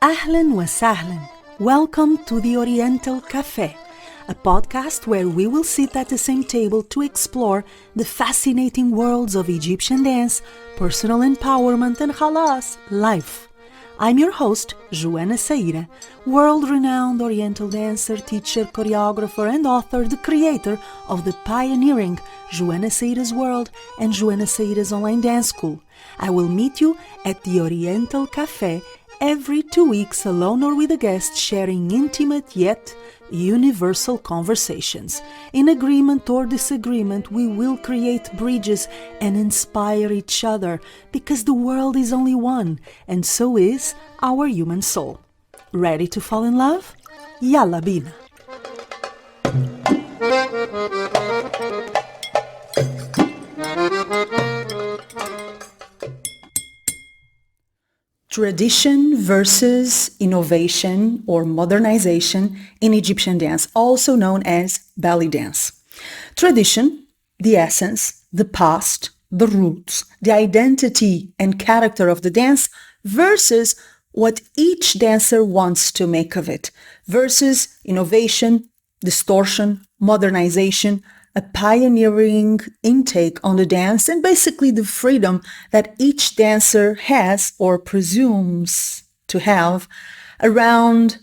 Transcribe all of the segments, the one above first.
Ahlan wa sahlan. Welcome to the Oriental Café, a podcast where we will sit at the same table to explore the fascinating worlds of Egyptian dance, personal empowerment, and halas, life. I'm your host, Joana Saahirah, world-renowned Oriental dancer, teacher, choreographer, and author, the creator of the pioneering Joana Saahirah's World and Joana Saahirah's Online Dance School. I will meet you at the Oriental Café every 2 weeks, alone or with a guest, sharing intimate yet universal conversations. In agreement or disagreement, we will create bridges and inspire each other, because the world is only one, and so is our human soul. Ready to fall in love? Yalla bina! Tradition versus innovation or modernization in Egyptian dance, also known as belly dance. Tradition, the essence, the past, the roots, the identity and character of the dance, versus what each dancer wants to make of it, versus innovation, distortion, modernization, a pioneering intake on the dance, and basically the freedom that each dancer has or presumes to have around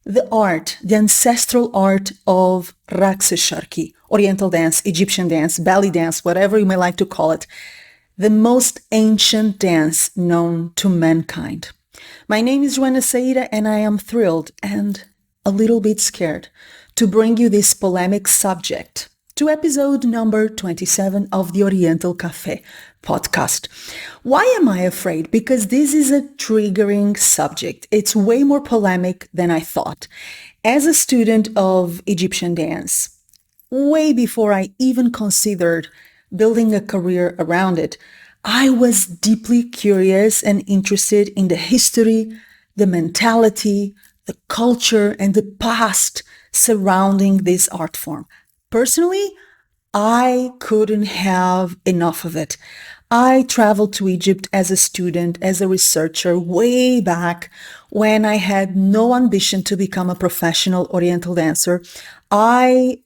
the art, the ancestral art of raqs al-sharqi, Oriental dance, Egyptian dance, belly dance, whatever you may like to call it, the most ancient dance known to mankind. My name is Joana Saahirah, and I am thrilled and a little bit scared to bring you this polemic subject to episode number 27 of the Oriental Café podcast. Why am I afraid? Because this is a triggering subject. It's way more polemic than I thought. As a student of Egyptian dance, way before I even considered building a career around it, I was deeply curious and interested in the history, the mentality, the culture, and the past surrounding this art form. Personally, I couldn't have enough of it. I traveled to Egypt as a student, as a researcher, way back when I had no ambition to become a professional Oriental dancer. I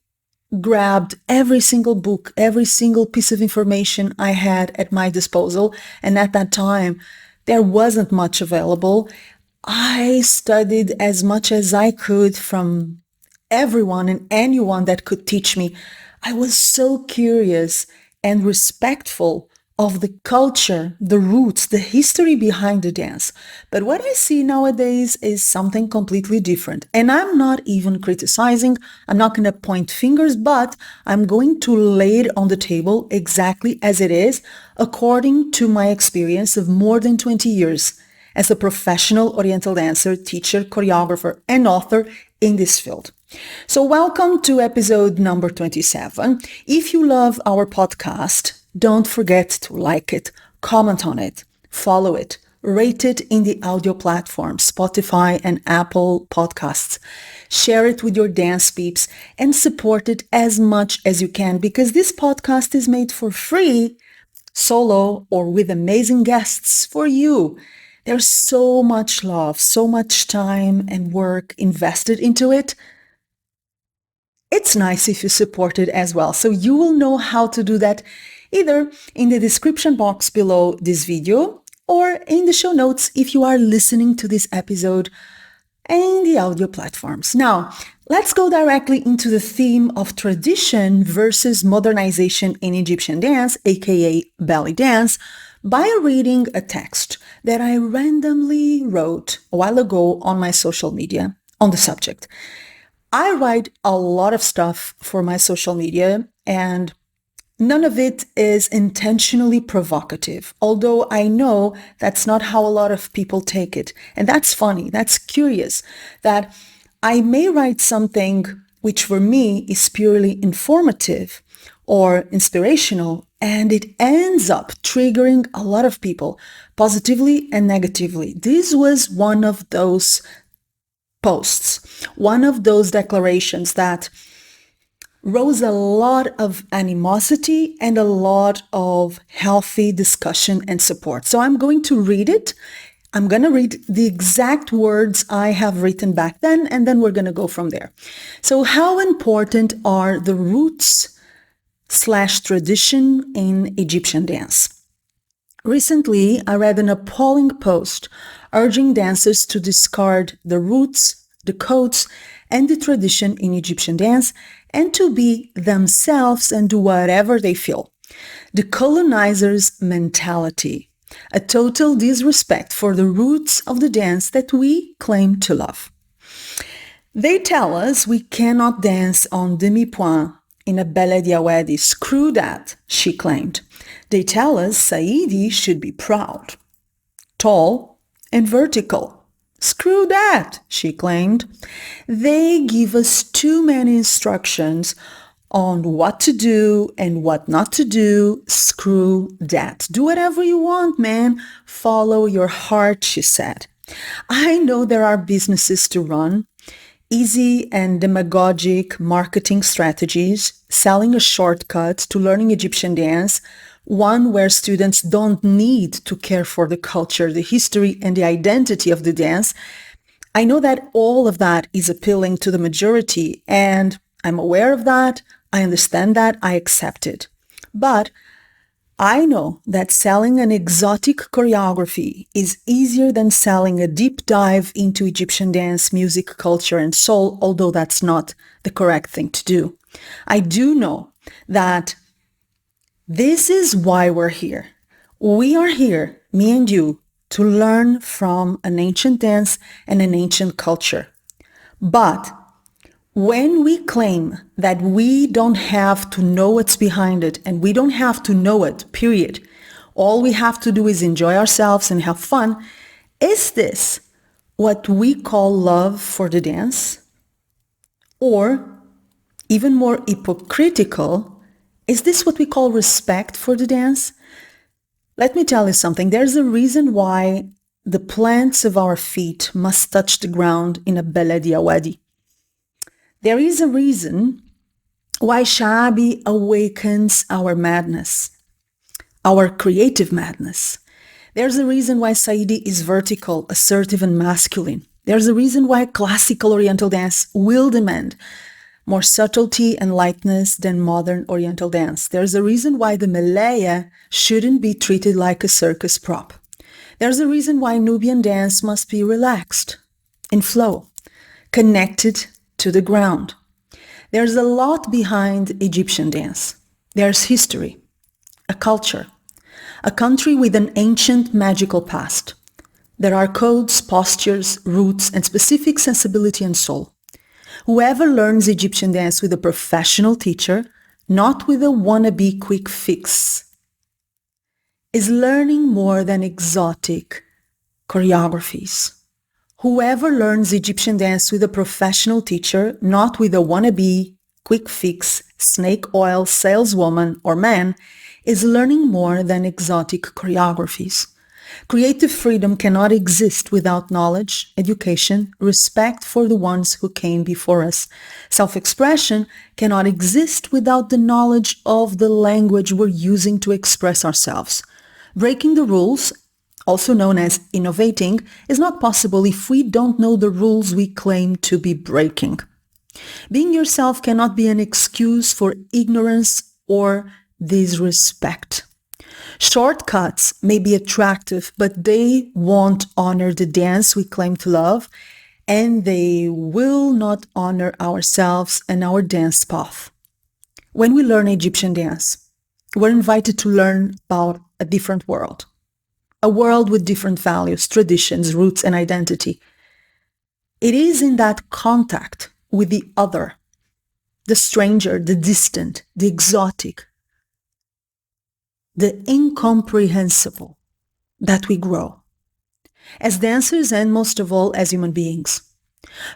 grabbed every single book, every single piece of information I had at my disposal, and at that time, there wasn't much available. I studied as much as I could from everyone and anyone that could teach me. I was so curious and respectful of the culture, the roots, the history behind the dance. But what I see nowadays is something completely different. And I'm not even criticizing, I'm not going to point fingers, but I'm going to lay it on the table exactly as it is, according to my experience of more than 20 years as a professional Oriental dancer, teacher, choreographer, and author in this field. So welcome to episode number 27. If you love our podcast, don't forget to like it, comment on it, follow it, rate it in the audio platforms, Spotify and Apple Podcasts. Share it with your dance peeps and support it as much as you can, because this podcast is made for free, solo or with amazing guests for you. There's so much love, so much time and work invested into it. It's nice if you support it as well. So you will know how to do that either in the description box below this video or in the show notes if you are listening to this episode in the audio platforms. Now, let's go directly into the theme of tradition versus modernization in Egyptian dance, aka belly dance, by reading a text that I randomly wrote a while ago on my social media on the subject. I write a lot of stuff for my social media, and none of it is intentionally provocative, although I know that's not how a lot of people take it. And that's funny, that's curious, that I may write something which for me is purely informative or inspirational, and it ends up triggering a lot of people, positively and negatively. This was one of those posts, one of those declarations that rose a lot of animosity and a lot of healthy discussion and support. So I'm going to read it I'm going to read the exact words I have written back then, and then we're going to go from there. So how important are the roots/tradition in Egyptian dance? Recently, I read an appalling post urging dancers to discard the roots, the codes, and the tradition in Egyptian dance and to be themselves and do whatever they feel. The colonizer's mentality. A total disrespect for the roots of the dance that we claim to love. They tell us we cannot dance on demi-point in a ballet diawedi. Screw that, she claimed. They tell us Saidi should be proud, tall, and vertical. Screw that, she claimed. They give us too many instructions on what to do and what not to do. Screw that. Do whatever you want, man. Follow your heart, she said. I know there are businesses to run, easy and demagogic marketing strategies, selling a shortcut to learning Egyptian dance, one where students don't need to care for the culture, the history, and the identity of the dance. I know that all of that is appealing to the majority, and I'm aware of that. I understand that. I accept it. But I know that selling an exotic choreography is easier than selling a deep dive into Egyptian dance, music, culture, and soul, although that's not the correct thing to do. I do know that this is why we're here. We are here, me and you, to learn from an ancient dance and an ancient culture. But when we claim that we don't have to know what's behind it, and we don't have to know it, period, all we have to do is enjoy ourselves and have fun, is this what we call love for the dance? Or, even more hypocritical, is this what we call respect for the dance? Let me tell you something. There's a reason why the plants of our feet must touch the ground in a ballet diawedi. There is a reason why Shaabi awakens our madness, our creative madness. There's a reason why Saidi is vertical, assertive, and masculine. There's a reason why classical Oriental dance will demand more subtlety and lightness than modern Oriental dance. There's a reason why the Malaya shouldn't be treated like a circus prop. There's a reason why Nubian dance must be relaxed, in flow, connected to the ground. There's a lot behind Egyptian dance. There's history, a culture, a country with an ancient magical past. There are codes, postures, roots, and specific sensibility and soul. Whoever learns Egyptian dance with a professional teacher, not with a wannabe quick fix, is learning more than exotic choreographies. Whoever learns Egyptian dance with a professional teacher, not with a wannabe, quick fix, snake oil saleswoman or man, is learning more than exotic choreographies. Creative freedom cannot exist without knowledge, education, respect for the ones who came before us. Self-expression cannot exist without the knowledge of the language we're using to express ourselves. Breaking the rules, also known as innovating, is not possible if we don't know the rules we claim to be breaking. Being yourself cannot be an excuse for ignorance or disrespect. Shortcuts may be attractive, but they won't honor the dance we claim to love, and they will not honor ourselves and our dance path. When we learn Egyptian dance, we're invited to learn about a different world. A world with different values, traditions, roots, and identity. It is in that contact with the other, the stranger, the distant, the exotic, the incomprehensible, that we grow. As dancers and most of all as human beings.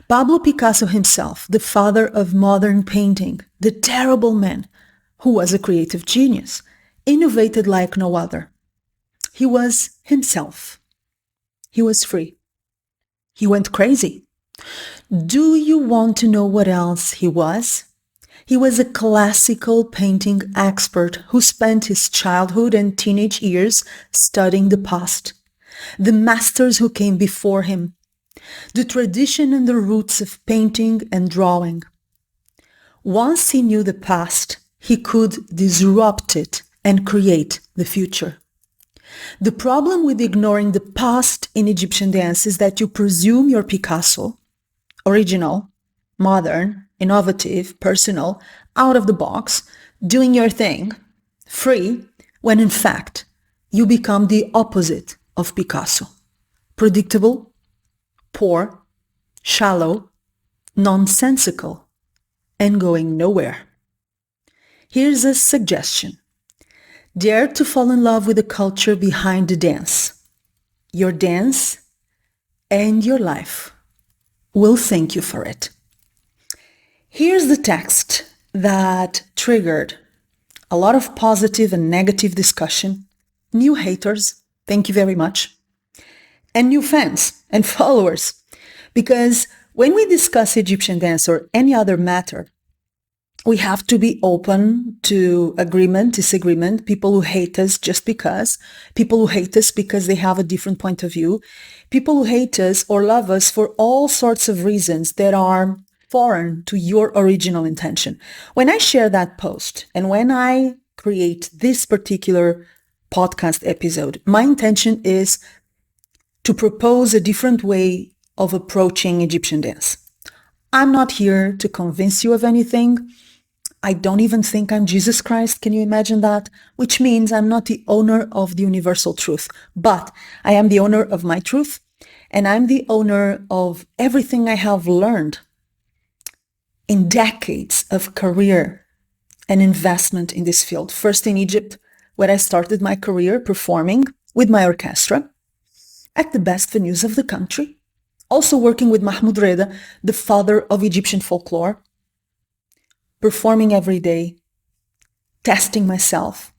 Pablo Picasso himself, the father of modern painting, the terrible man who was a creative genius, innovated like no other. He was himself. He was free. He went crazy. Do you want to know what else he was? He was a classical painting expert who spent his childhood and teenage years studying the past. the masters who came before him, the tradition and the roots of painting and drawing. Once he knew the past, he could disrupt it and create the future. The problem with ignoring the past in Egyptian dance is that you presume you're Picasso, original, modern, innovative, personal, out of the box, doing your thing, free, when in fact you become the opposite of Picasso. Predictable, poor, shallow, nonsensical, and going nowhere. Here's a suggestion. Dare to fall in love with the culture behind the dance. Your dance and your life will thank you for it. Here's the text that triggered a lot of positive and negative discussion, new haters, thank you very much, and new fans and followers. Because when we discuss Egyptian dance or any other matter, we have to be open to agreement, disagreement, people who hate us just because, people who hate us because they have a different point of view, people who hate us or love us for all sorts of reasons that are foreign to your original intention. When I share that post and when I create this particular podcast episode, my intention is to propose a different way of approaching Egyptian dance. I'm not here to convince you of anything. I don't even think I'm Jesus Christ. Can you imagine that? Which means I'm not the owner of the universal truth, but I am the owner of my truth, and I'm the owner of everything I have learned in decades of career and investment in this field. First in Egypt, where I started my career performing with my orchestra at the best venues of the country. Also working with Mahmoud Reda, the father of Egyptian folklore, performing every day, testing myself,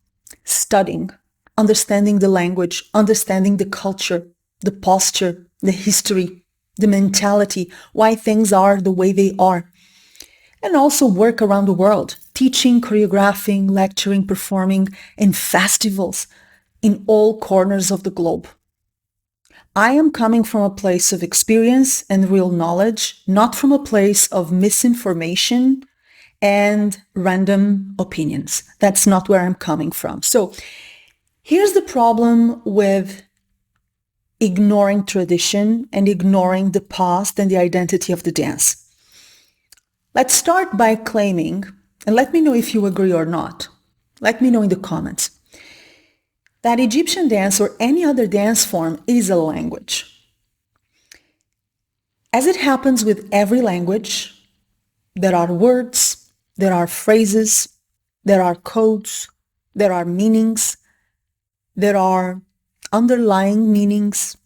studying, understanding the language, understanding the culture, the posture, the history, the mentality, why things are the way they are. And also work around the world, teaching, choreographing, lecturing, performing in festivals in all corners of the globe. I am coming from a place of experience and real knowledge, not from a place of misinformation and random opinions. That's not where I'm coming from. So here's the problem with ignoring tradition and ignoring the past and the identity of the dance. Let's start by claiming, and let me know if you agree or not. Let me know in the comments, that Egyptian dance or any other dance form is a language. As it happens with every language, there are words, there are phrases, there are codes, there are meanings, there are underlying meanings,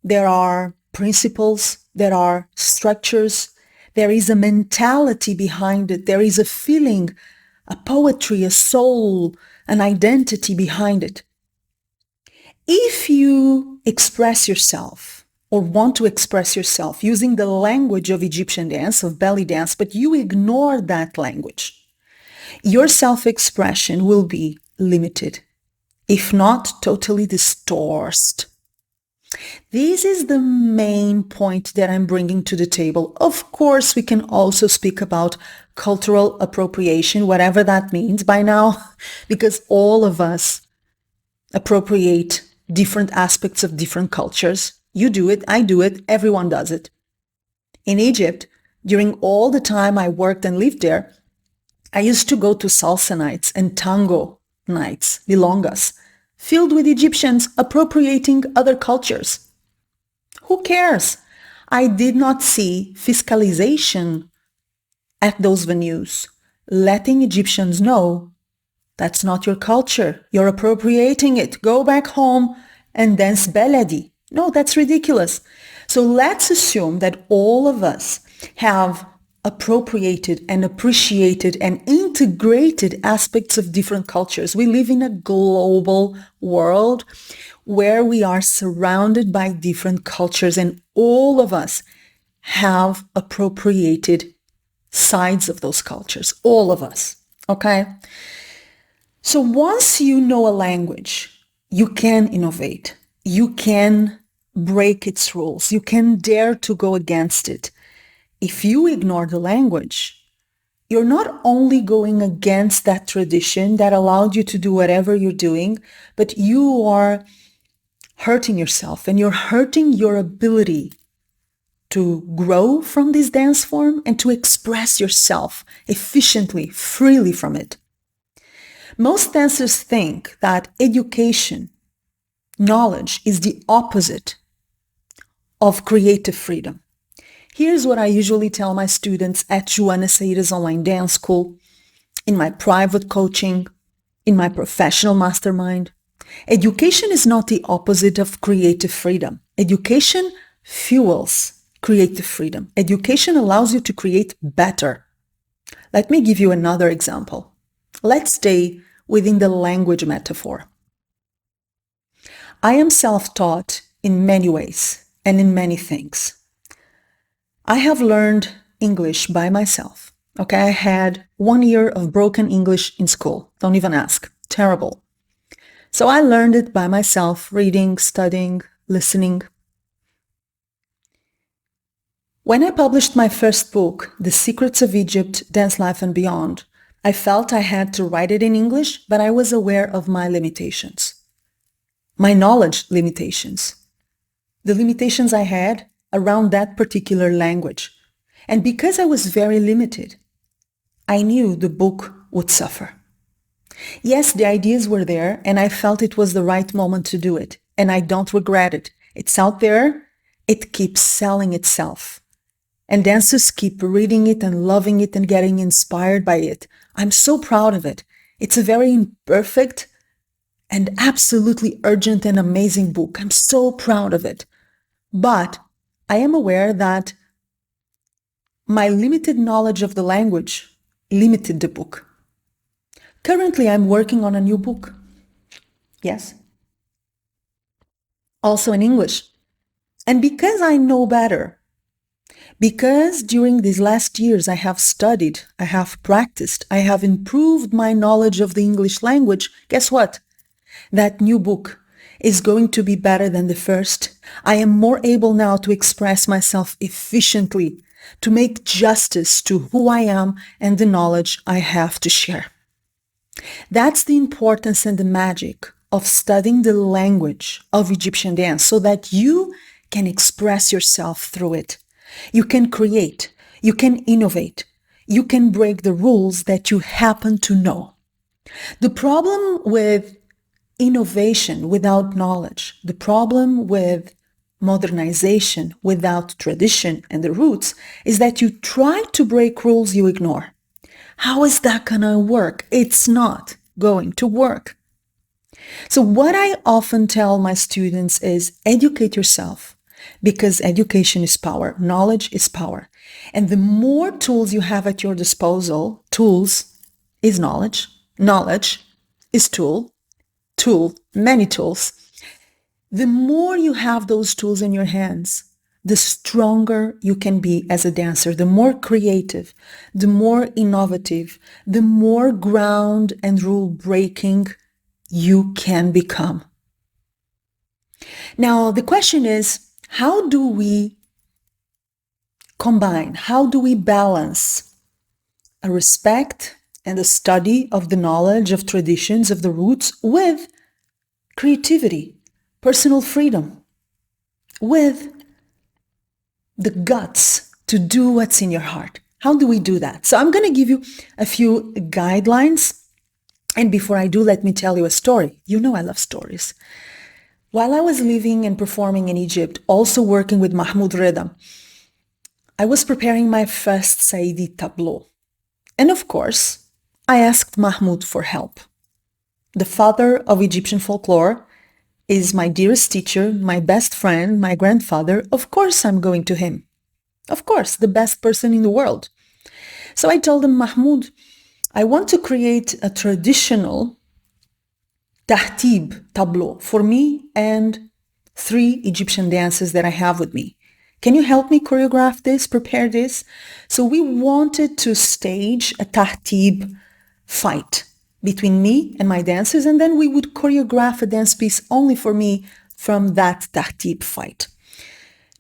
there are principles, there are structures, there is a mentality behind it, there is a feeling, a poetry, a soul, an identity behind it. If you express yourself or want to express yourself using the language of Egyptian dance, of belly dance, but you ignore that language, your self-expression will be limited, if not totally distorted. This is the main point that I'm bringing to the table. Of course, we can also speak about cultural appropriation, whatever that means by now, because all of us appropriate different aspects of different cultures. You do it, I do it, everyone does it. In Egypt, during all the time I worked and lived there, I used to go to salsa nights and tango nights, milongas, filled with Egyptians appropriating other cultures. Who cares? I did not see fiscalization at those venues, letting Egyptians know that's not your culture. You're appropriating it. Go back home and dance beledi. No, that's ridiculous. So let's assume that all of us have appropriated and appreciated and integrated aspects of different cultures. We live in a global world where we are surrounded by different cultures, and all of us have appropriated sides of those cultures. All of us. Okay? So once you know a language, you can innovate. you can break its rules. You can dare to go against it. If you ignore the language, you're not only going against that tradition that allowed you to do whatever you're doing, but you are hurting yourself and you're hurting your ability to grow from this dance form and to express yourself efficiently, freely from it. Most dancers think that education, knowledge, is the opposite of creative freedom. Here's what I usually tell my students at Joana Saahirah's online dance school, in my private coaching, in my professional mastermind. Education is not the opposite of creative freedom. Education fuels creative freedom. Education allows you to create better. Let me give you another example. Let's stay within the language metaphor. I am self-taught in many ways and in many things. I have learned English by myself. Okay, I had 1 year of broken English in school. Don't even ask. Terrible. So I learned it by myself, reading, studying, listening. When I published my first book, The Secrets of Egypt, Dance Life and Beyond, I felt I had to write it in English, but I was aware of my limitations, my knowledge limitations, the limitations I had around that particular language. And because I was very limited, I knew the book would suffer. Yes, the ideas were there, and I felt it was the right moment to do it, and I don't regret it. It's out there. It keeps selling itself. And dancers keep reading it and loving it and getting inspired by it. I'm so proud of it. It's a very imperfect and absolutely urgent and amazing book. I'm so proud of it. But I am aware that my limited knowledge of the language limited the book. Currently, I'm working on a new book. Yes. Also in English. And because I know better, because during these last years I have studied, I have practiced, I have improved my knowledge of the English language, guess what? That new book is going to be better than the first. I am more able now to express myself efficiently, to make justice to who I am and the knowledge I have to share. That's the importance and the magic of studying the language of Egyptian dance so that you can express yourself through it. You can create, you can innovate, you can break the rules that you happen to know. The problem with innovation without knowledge, the problem with modernization without tradition and the roots is that you try to break rules you ignore. How is that gonna work? It's not going to work. So what I often tell my students is educate yourself, because education is power, knowledge is power. And the more tools you have at your disposal, tools is knowledge, knowledge is tool, many tools. The more you have those tools in your hands, the stronger you can be as a dancer, the more creative, the more innovative, the more ground and rule breaking you can become. Now, the question is, how do we combine, how do we balance a respect and a study of the knowledge of traditions, of the roots, with creativity, personal freedom, with the guts to do what's in your heart? How do we do that? So I'm going to give you a few guidelines. And before I do, let me tell you a story. You know I love stories. While I was living and performing in Egypt, also working with Mahmoud Reda, I was preparing my first Saidi tableau. And of course, I asked Mahmoud for help. The father of Egyptian folklore is my dearest teacher, my best friend, my grandfather. Of course, I'm going to him. Of course, the best person in the world. So I told him, Mahmoud, I want to create a traditional tahtib tableau for me and 3 Egyptian dances that I have with me. Can you help me choreograph this, prepare this? So we wanted to stage a tahtib fight between me and my dancers, and then we would choreograph a dance piece only for me from that tartib fight.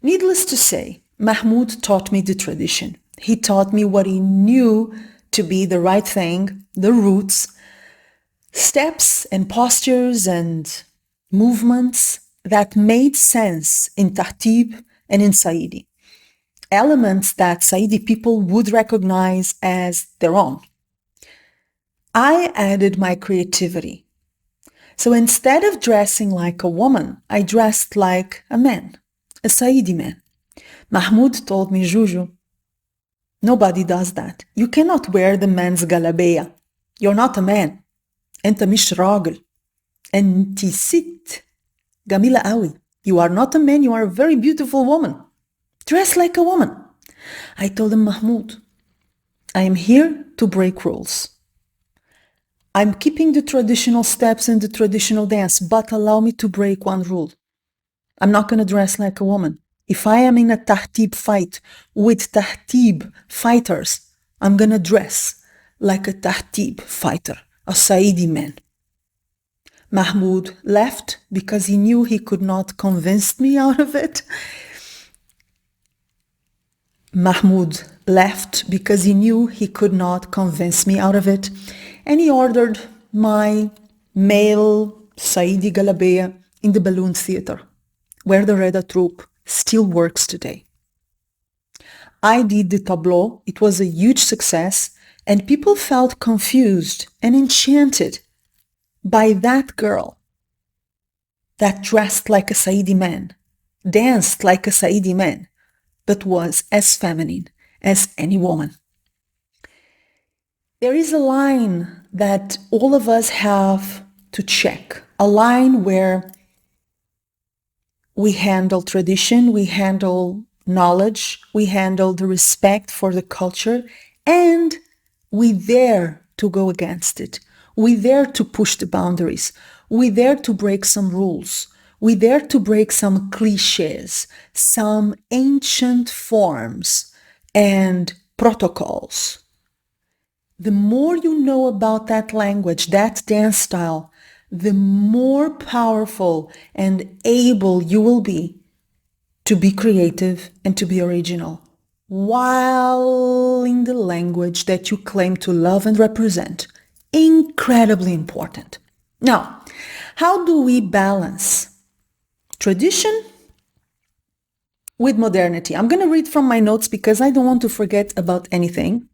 Needless to say, Mahmoud taught me the tradition. He taught me what he knew to be the right thing, the roots, steps and postures and movements that made sense in tartib and in Saidi. Elements that Saidi people would recognize as their own. I added my creativity. So instead of dressing like a woman, I dressed like a man, a Saidi man. Mahmoud told me, Juju, nobody does that. You cannot wear the man's galabeya. You're not a man. أنت مش راجل. أنت ست. جميلة قوي. You are not a man, you are a very beautiful woman. Dress like a woman. I told him, Mahmoud, I am here to break rules. I'm keeping the traditional steps and the traditional dance, but allow me to break one rule. I'm not going to dress like a woman. If I am in a tartib fight with tartib fighters, I'm going to dress like a tartib fighter, a Saidi man. Mahmoud left because he knew he could not convince me out of it. Mahmoud left because he knew he could not convince me out of it, and he ordered my male Saidi Galabeya in the Balloon Theater, where the Reda troupe still works today. I did the tableau. It was a huge success, and people felt confused and enchanted by that girl that dressed like a Saidi man, danced like a Saidi man, but was as feminine as any woman. There is a line that all of us have to check, a line where we handle tradition, we handle knowledge, we handle the respect for the culture, and we dare to go against it. We dare to push the boundaries. We dare to break some rules. We dare to break some cliches, some ancient forms and protocols. The more you know about that language, that dance style, the more powerful and able you will be to be creative and to be original, while in the language that you claim to love and represent. Incredibly important. Now, how do we balance tradition with modernity? I'm going to read from my notes because I don't want to forget about anything.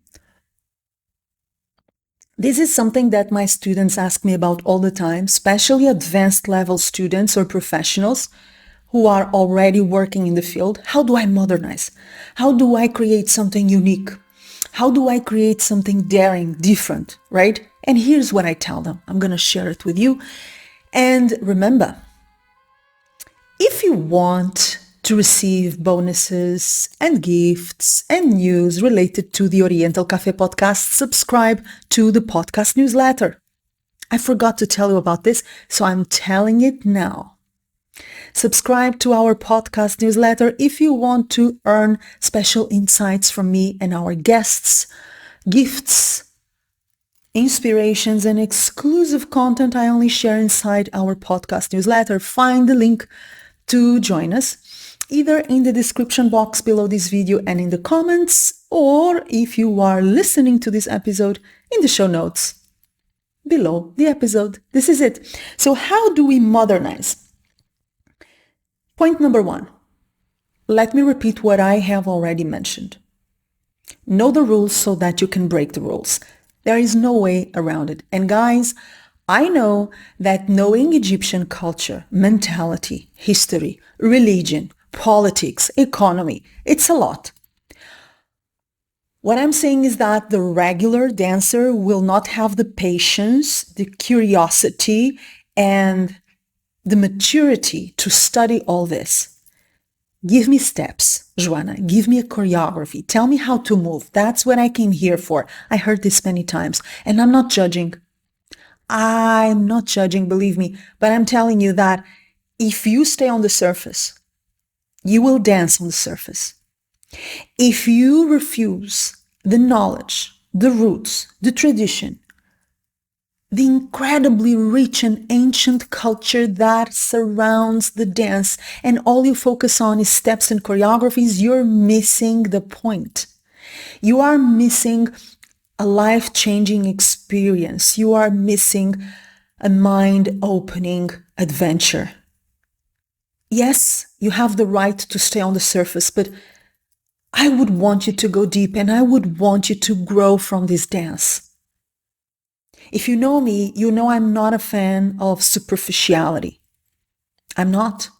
This is something that my students ask me about all the time, especially advanced level students or professionals who are already working in the field. How do I modernize? How do I create something unique? How do I create something daring, different, right? And here's what I tell them. I'm going to share it with you. And remember, if you want to receive bonuses and gifts and news related to the Oriental Café podcast, subscribe to the podcast newsletter. I forgot to tell you about this, so I'm telling it now. Subscribe to our podcast newsletter if you want to earn special insights from me and our guests, gifts, inspirations, and exclusive content I only share inside our podcast newsletter. Find the link to join us either in the description box below this video and in the comments, or if you are listening to this episode, in the show notes below the episode. This is it. So how do we modernize? Point number 1. Let me repeat what I have already mentioned. Know the rules so that you can break the rules. There is no way around it. And guys, I know that knowing Egyptian culture, mentality, history, religion, politics, economy, it's a lot. What I'm saying is that the regular dancer will not have the patience, the curiosity, and the maturity to study all this. Give me steps, Joana. Give me a choreography. Tell me how to move. That's what I came here for. I heard this many times, and I'm not judging. I'm not judging, believe me, but I'm telling you that if you stay on the surface, you will dance on the surface. If you refuse the knowledge, the roots, the tradition, the incredibly rich and ancient culture that surrounds the dance, and all you focus on is steps and choreographies, you're missing the point. You are missing a life-changing experience. You are missing a mind-opening adventure. Yes, you have the right to stay on the surface, but I would want you to go deep, and I would want you to grow from this dance. If you know me, you know I'm not a fan of superficiality. I'm not.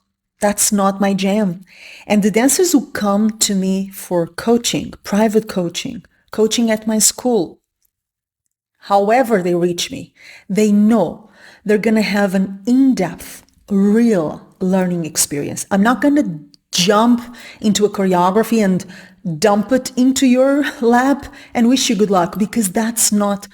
That's not my jam. And the dancers who come to me for coaching, private coaching, coaching at my school, however they reach me, they know they're going to have an in-depth, real learning experience. I'm not going to jump into a choreography and dump it into your lap and wish you good luck, because that's not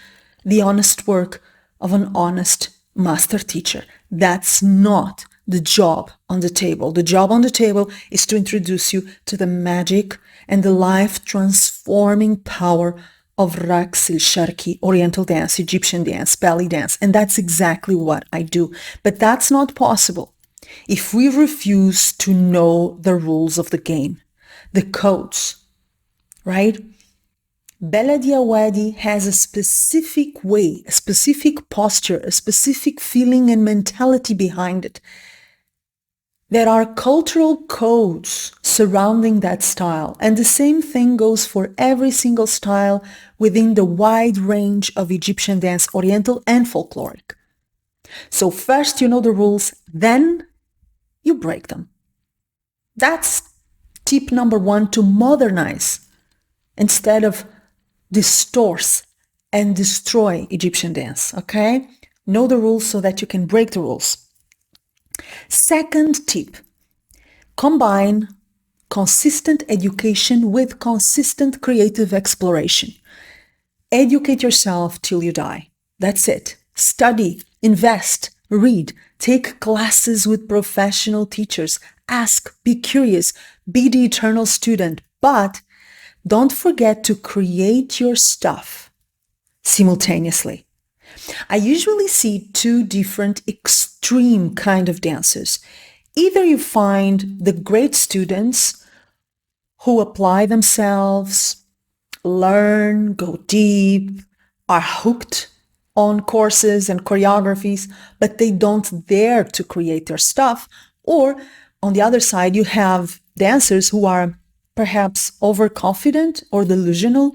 the honest work of an honest master teacher. That's not the job on the table. The job on the table is to introduce you to the magic and the life-transforming power of Raqs al-Sharqi, Oriental dance, Egyptian dance, belly dance. And that's exactly what I do. But that's not possible if we refuse to know the rules of the game, the codes, right? Beledi Awadi has a specific way, a specific posture, a specific feeling and mentality behind it. There are cultural codes surrounding that style, and the same thing goes for every single style within the wide range of Egyptian dance, Oriental and Folkloric. So first you know the rules, then you break them. That's tip number 1, to modernize instead of distort and destroy Egyptian dance, okay? Know the rules so that you can break the rules. Second tip, combine consistent education with consistent creative exploration. Educate yourself till you die. That's it. Study, invest, read, take classes with professional teachers, ask, be curious, be the eternal student, but don't forget to create your stuff simultaneously. I usually see 2 different extreme kind of dancers. Either you find the great students who apply themselves, learn, go deep, are hooked on courses and choreographies, but they don't dare to create their stuff. Or on the other side, you have dancers who are perhaps overconfident or delusional,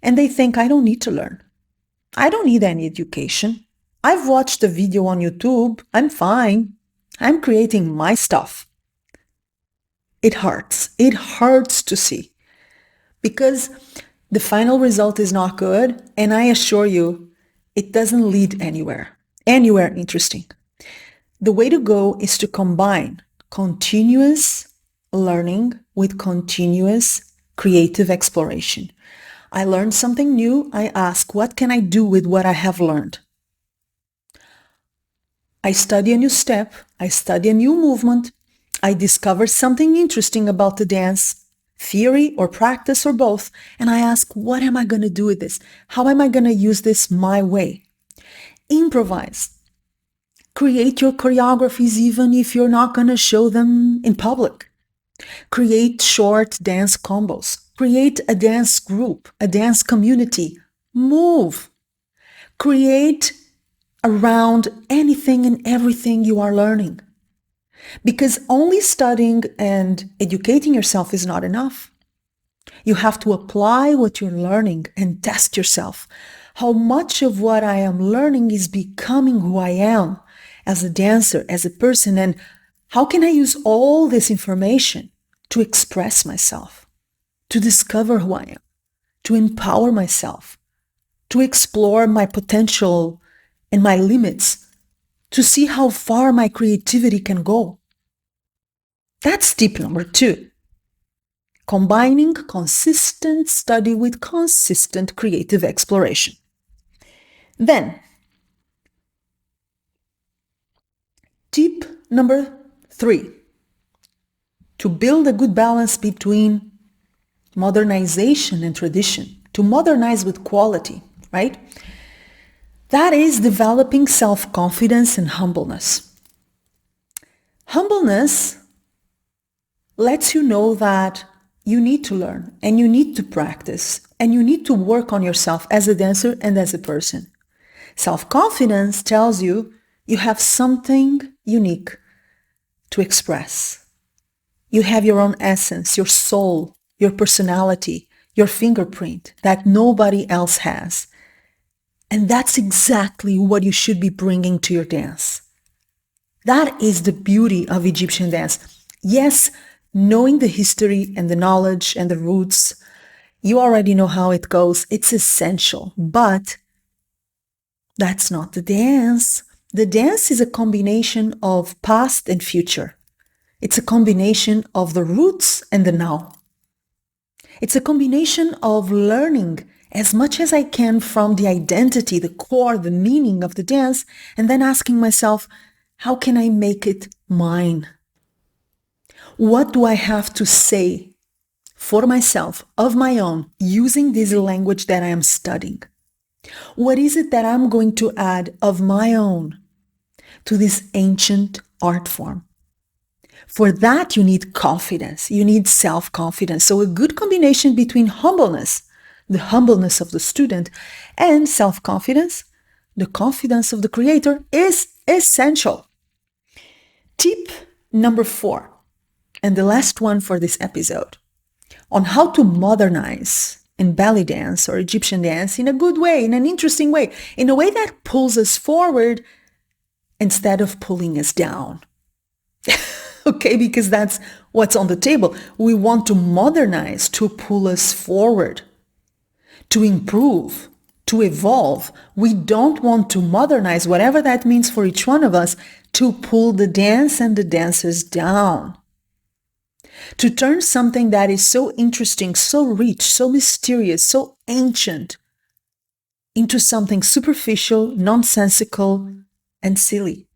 and they think, I don't need to learn. I don't need any education. I've watched a video on YouTube. I'm fine. I'm creating my stuff. It hurts. It hurts to see, because the final result is not good, and I assure you, it doesn't lead anywhere interesting. The way to go is to combine continuous learning with continuous creative exploration. I learned something new. I ask, what can I do with what I have learned? I study a new step. I study a new movement. I discover something interesting about the dance, theory or practice or both, and I ask, what am I going to do with this? How am I going to use this my way? Improvise. Create your choreographies even if you're not going to show them in public. Create short dance combos. Create a dance group, a dance community. Move. Create around anything and everything you are learning. Because only studying and educating yourself is not enough. You have to apply what you're learning and test yourself. How much of what I am learning is becoming who I am as a dancer, as a person, and how can I use all this information to express myself, to discover who I am, to empower myself, to explore my potential and my limits, to see how far my creativity can go. That's tip number 2. Combining consistent study with consistent creative exploration. Then, tip number 3. To build a good balance between modernization and tradition. To modernize with quality, right? That is developing self-confidence and humbleness. Humbleness lets you know that you need to learn and you need to practice and you need to work on yourself as a dancer and as a person. Self-confidence tells you you have something unique to express. You have your own essence, your soul, your personality, your fingerprint that nobody else has. And that's exactly what you should be bringing to your dance. That is the beauty of Egyptian dance. Yes, knowing the history and the knowledge and the roots, you already know how it goes. It's essential, but that's not the dance. The dance is a combination of past and future. It's a combination of the roots and the now. It's a combination of learning as much as I can from the identity, the core, the meaning of the dance, and then asking myself, how can I make it mine? What do I have to say for myself, of my own, using this language that I am studying? What is it that I'm going to add of my own to this ancient art form? For that, you need confidence. You need self-confidence. So a good combination between humbleness, the humbleness of the student, and self-confidence, the confidence of the creator, is essential. Tip number 4, and the last one for this episode, on how to modernize in belly dance or Egyptian dance in a good way, in an interesting way, in a way that pulls us forward instead of pulling us down. Okay, because that's what's on the table. We want to modernize to pull us forward, to improve, to evolve. We don't want to modernize, whatever that means for each one of us, to pull the dance and the dancers down. To turn something that is so interesting, so rich, so mysterious, so ancient into something superficial, nonsensical, and silly.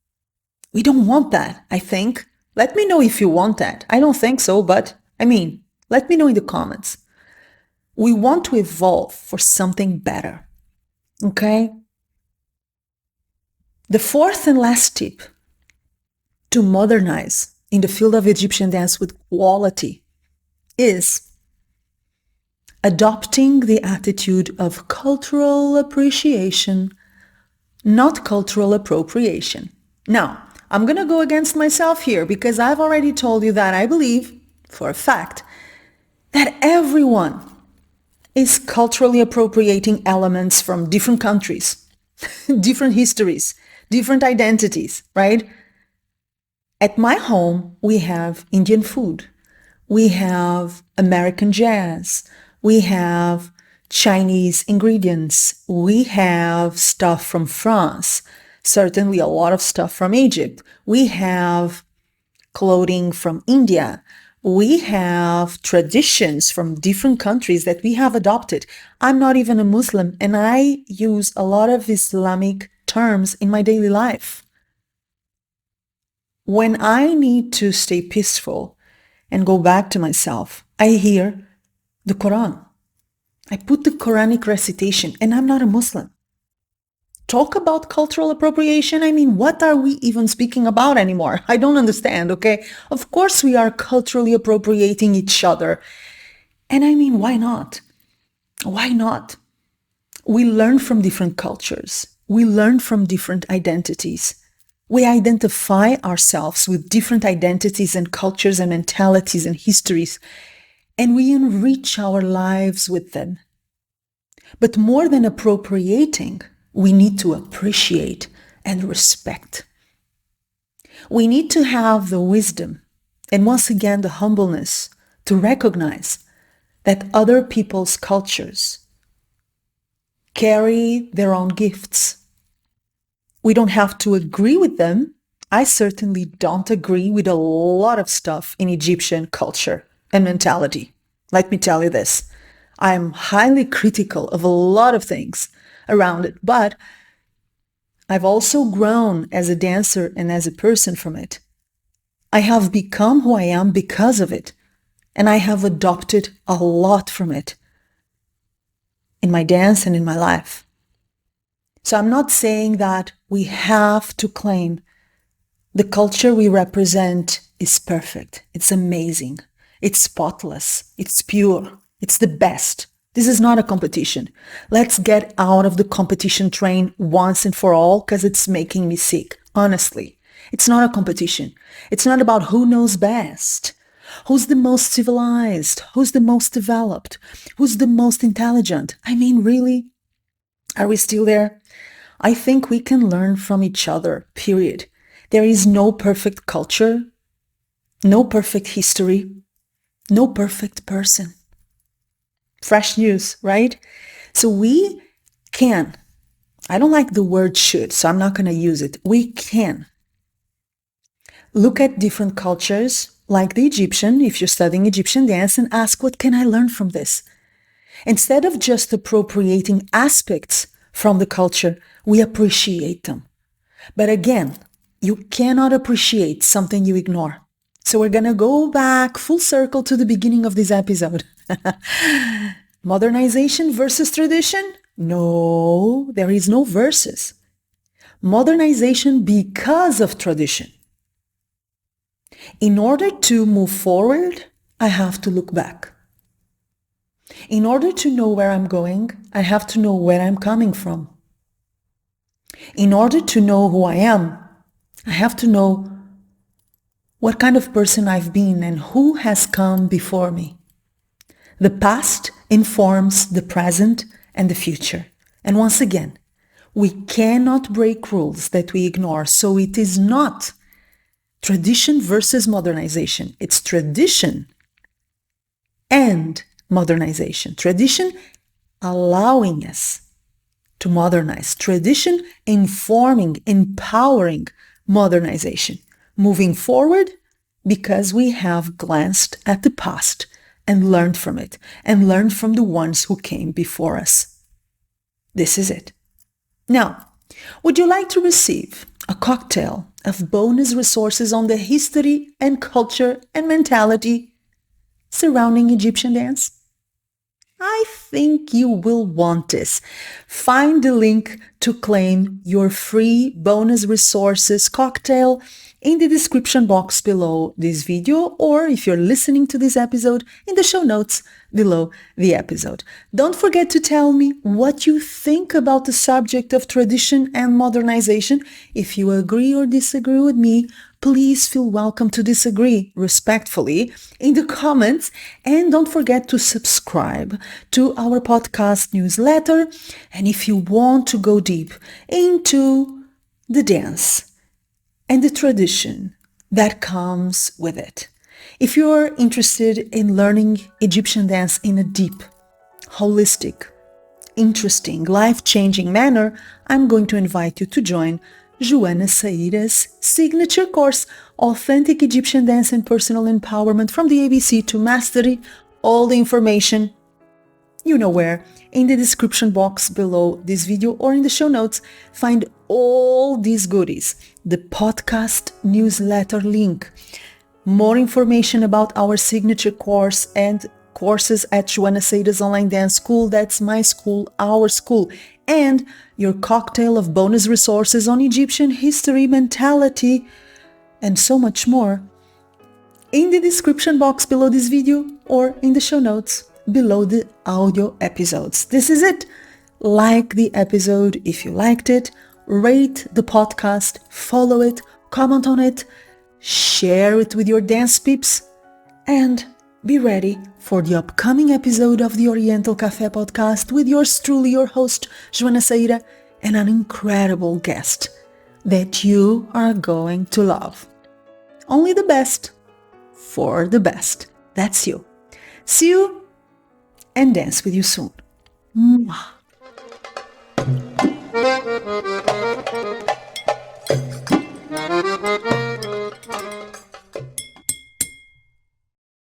We don't want that, I think. Let me know if you want that. I don't think so, but let me know in the comments. We want to evolve for something better, okay? The fourth and last tip to modernize in the field of Egyptian dance with quality is adopting the attitude of cultural appreciation, not cultural appropriation. Now, I'm going to go against myself here because I've already told you that I believe, for a fact, that everyone is culturally appropriating elements from different countries, different histories, different identities, right? At my home, we have Indian food, we have American jazz, we have Chinese ingredients, we have stuff from France, certainly a lot of stuff from Egypt. We have clothing from India. We have traditions from different countries that we have adopted. I'm not even a Muslim, and I use a lot of Islamic terms in my daily life. When I need to stay peaceful and go back to myself, I hear the Quran. I put the Quranic recitation, and I'm not a Muslim. Talk about cultural appropriation. What are we even speaking about anymore? I don't understand, okay? Of course we are culturally appropriating each other. And why not? Why not? We learn from different cultures. We learn from different identities. We identify ourselves with different identities and cultures and mentalities and histories, and we enrich our lives with them. But more than appropriating, we need to appreciate and respect. We need to have the wisdom and once again the humbleness to recognize that other people's cultures carry their own gifts. We don't have to agree with them. I certainly don't agree with a lot of stuff in Egyptian culture and mentality. Let me tell you this. I'm highly critical of a lot of things around it, but I've also grown as a dancer and as a person from it. I have become who I am because of it, and I have adopted a lot from it in my dance and in my life. So I'm not saying that we have to claim the culture we represent is perfect. It's amazing. It's spotless. It's pure. It's the best. This is not a competition. Let's get out of the competition train once and for all, because it's making me sick. Honestly, it's not a competition. It's not about who knows best, who's the most civilized, who's the most developed, who's the most intelligent. I mean, really? Are we still there? I think we can learn from each other, period. There is no perfect culture, no perfect history, no perfect person. Fresh news, right? So we can, I don't like the word should, so I'm not going to use it. We can look at different cultures, like the Egyptian, if you're studying Egyptian dance, and ask, what can I learn from this? Instead of just appropriating aspects from the culture, we appreciate them. But again, you cannot appreciate something you ignore. So we're going to go back full circle to the beginning of this episode. Modernization versus tradition? No, there is no versus. Modernization because of tradition. In order to move forward, I have to look back. In order to know where I'm going, I have to know where I'm coming from. In order to know who I am, I have to know what kind of person I've been and who has come before me. The past informs the present and the future. And once again, we cannot break rules that we ignore. So it is not tradition versus modernization. It's tradition and modernization. Tradition allowing us to modernize. Tradition informing, empowering modernization. Moving forward because we have glanced at the past and learned from it and learned from the ones who came before us. This is it. Now, would you like to receive a cocktail of bonus resources on the history and culture and mentality surrounding Egyptian dance? I think you will want this. Find the link to claim your free bonus resources cocktail in the description box below this video, or if you're listening to this episode, in the show notes below the episode. Don't forget to tell me what you think about the subject of tradition and modernization. If you agree or disagree with me, please feel welcome to disagree respectfully in the comments, and don't forget to subscribe to our podcast newsletter. And if you want to go deep into the dance and the tradition that comes with it, if you're interested in learning Egyptian dance in a deep, holistic, interesting, life-changing manner, I'm going to invite you to join Joana Saahirah's signature course, Authentic Egyptian Dance and Personal Empowerment from the ABC to Mastery. All the information, you know where, in the description box below this video or in the show notes. Find all these goodies, the podcast newsletter link, more information about our signature course and courses at Joana Saahirah's Online Dance School. That's my school, our school, and your cocktail of bonus resources on Egyptian history, mentality, and so much more in the description box below this video or in the show notes below the audio episodes. This is it. Like the episode if you liked it, rate the podcast, follow it, comment on it, share it with your dance peeps, and be ready for the upcoming episode of the Oriental Café podcast with yours truly, your host, Joana Saahirah, and an incredible guest that you are going to love. Only the best for the best. That's you. See you and dance with you soon. Mwah.